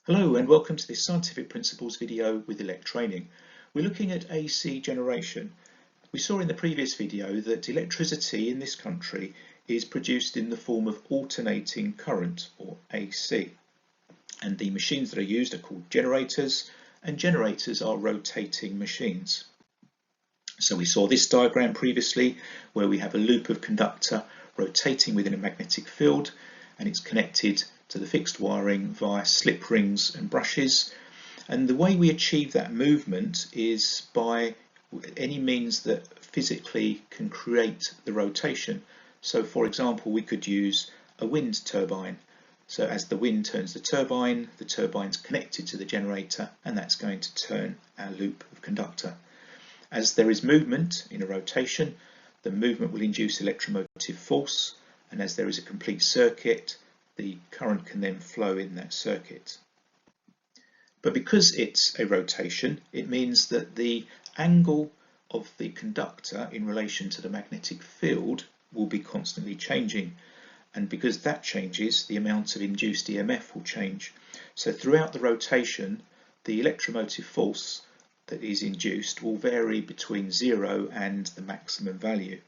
Hello and welcome to this Scientific Principles video with Elec Training. We're looking at AC generation. We saw in the previous video that electricity in this country is produced in the form of alternating current, or AC. And the machines that are used are called generators, and generators are rotating machines. So we saw this diagram previously where we have a loop of conductor rotating within a magnetic field, and it's connected to the fixed wiring via slip rings and brushes. And the way we achieve that movement is by any means that physically can create the rotation. So for example, we could use a wind turbine. So as the wind turns the turbine's connected to the generator, and that's going to turn our loop of conductor. As there is movement in a rotation, the movement will induce electromotive force, and as there is a complete circuit, the current can then flow in that circuit. But because it's a rotation, it means that the angle of the conductor in relation to the magnetic field will be constantly changing. And because that changes, the amount of induced EMF will change. So throughout the rotation, the electromotive force that is induced will vary between 0 and the maximum value.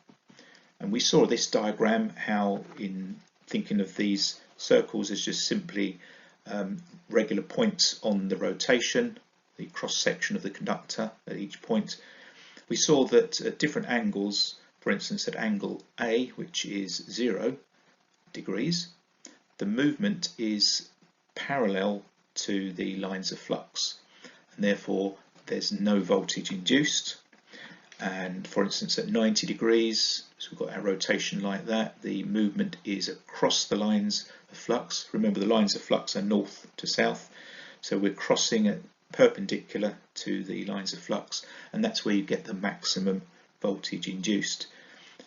And we saw this diagram how, in thinking of these circles as just simply regular points on the rotation, the cross section of the conductor at each point, we saw that at different angles, for instance at angle A, which is 0 degrees, the movement is parallel to the lines of flux, and therefore there's no voltage induced. And for instance at 90 degrees, so we've got our rotation like that, the movement is across the lines of flux. Remember, the lines of flux are north to south, so we're crossing it perpendicular to the lines of flux, and that's where you get the maximum voltage induced.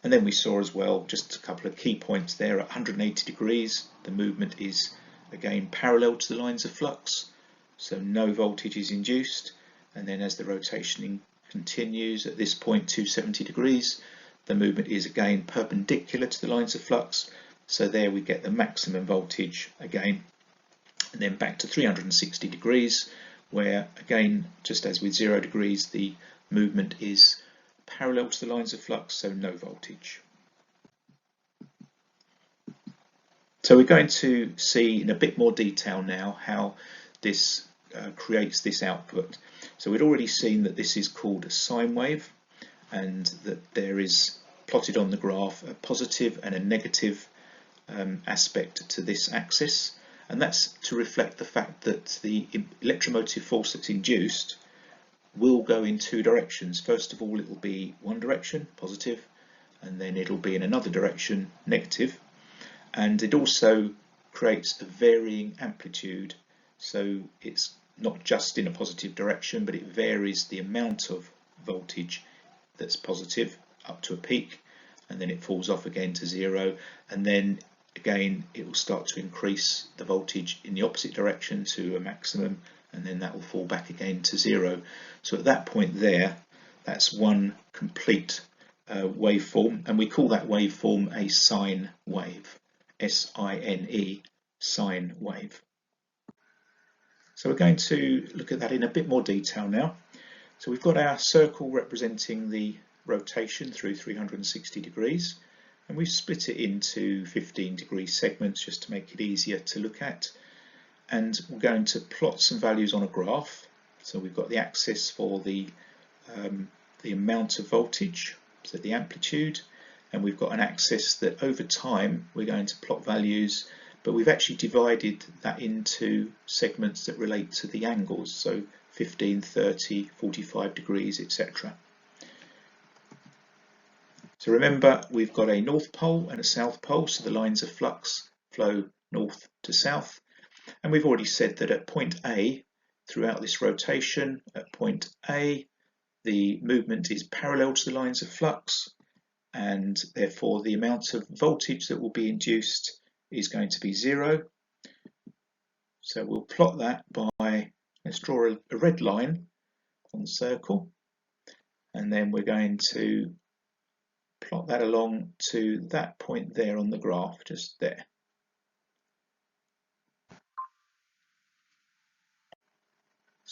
And then we saw as well, just a couple of key points there, at 180 degrees the movement is again parallel to the lines of flux, so no voltage is induced. And then as the rotation continues at this point, 270 degrees, the movement is again perpendicular to the lines of flux, so there we get the maximum voltage again. And then back to 360 degrees, where again, just as with 0 degrees, the movement is parallel to the lines of flux, so no voltage. So we're going to see in a bit more detail now how this creates this output. So we'd already seen that this is called a sine wave, and that there is plotted on the graph a positive and a negative aspect to this axis, and that's to reflect the fact that the electromotive force that's induced will go in two directions. First of all, it will be one direction, positive, and then it'll be in another direction, negative. And it also creates a varying amplitude, so it's not just in a positive direction, but it varies the amount of voltage that's positive up to a peak, and then it falls off again to 0, and then again it will start to increase the voltage in the opposite direction to a maximum, and then that will fall back again to 0. So at that point there, that's one complete waveform, and we call that waveform a sine wave, S-I-N-E, sine wave. So we're going to look at that in a bit more detail now. So we've got our circle representing the rotation through 360 degrees, and we've split it into 15-degree segments just to make it easier to look at. And we're going to plot some values on a graph. So we've got the axis for the amount of voltage, so the amplitude, and we've got an axis that over time we're going to plot values, but we've actually divided that into segments that relate to the angles, so 15, 30, 45 degrees, etc. So remember, we've got a north pole and a south pole, so the lines of flux flow north to south. And we've already said that at point A, throughout this rotation, at point A, the movement is parallel to the lines of flux, and therefore the amount of voltage that will be induced is going to be 0. So we'll plot that by, let's draw a red line on the circle, and then we're going to plot that along to that point there on the graph, just there.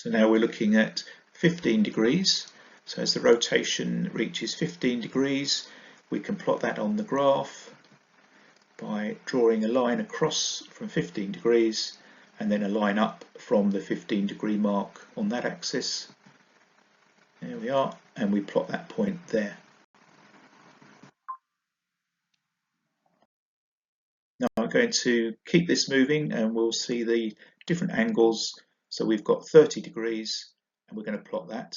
So now we're looking at 15 degrees. So as the rotation reaches 15 degrees, we can plot that on the graph by drawing a line across from 15 degrees and then a line up from the 15 degree mark on that axis. There we are, and we plot that point there. Now I'm going to keep this moving and we'll see the different angles. So we've got 30 degrees and we're going to plot that.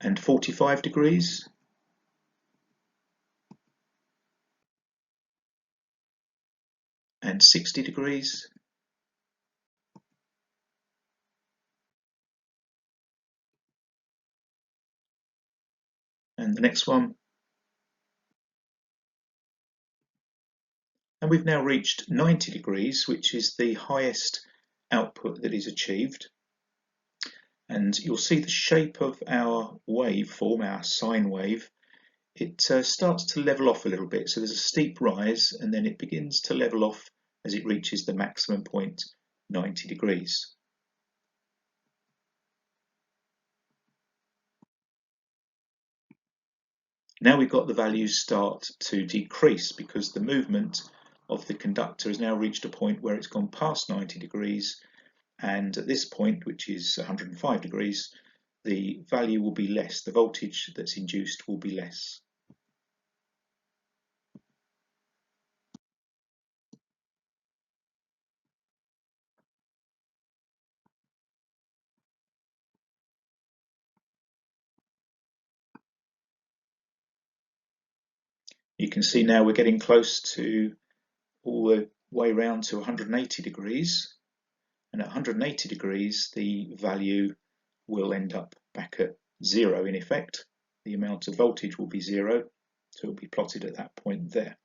And 45 degrees. And 60 degrees. And the next one. And we've now reached 90 degrees, which is the highest output that is achieved. And you'll see the shape of our waveform, our sine wave, it starts to level off a little bit. So there's a steep rise and then it begins to level off as it reaches the maximum point, 90 degrees. Now we've got the values start to decrease because the movement of the conductor has now reached a point where it's gone past 90 degrees, and at this point, which is 105 degrees, the value will be less, the voltage that's induced will be less. You can see now we're getting close to all the way round to 180 degrees, and at 180 degrees the value will end up back at zero in effect. The amount of voltage will be zero, so it will be plotted at that point there.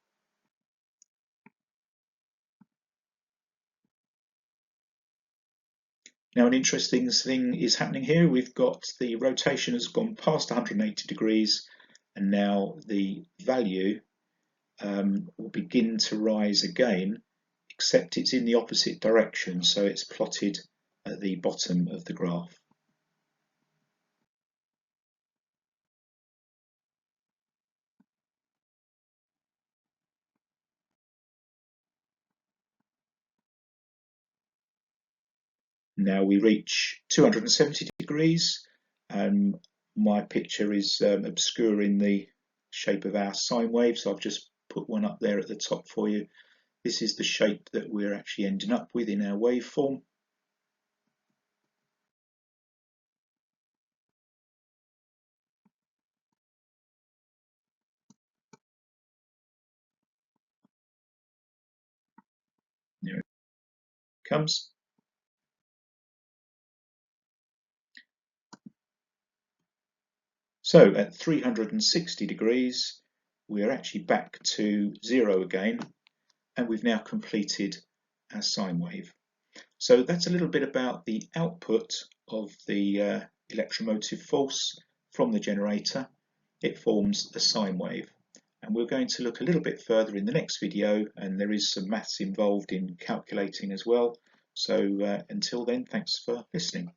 Now an interesting thing is happening here. We've got the rotation has gone past 180 degrees and now the value will begin to rise again, except it's in the opposite direction, so it's plotted at the bottom of the graph. Now we reach 270 degrees. My picture is obscuring the shape of our sine wave, so I've just put one up there at the top for you. This is the shape that we're actually ending up with in our waveform. There it comes. So at 360 degrees, we're actually back to zero again, and we've now completed our sine wave. So that's a little bit about the output of the electromotive force from the generator. It forms a sine wave. And we're going to look a little bit further in the next video, and there is some maths involved in calculating as well. So until then, thanks for listening.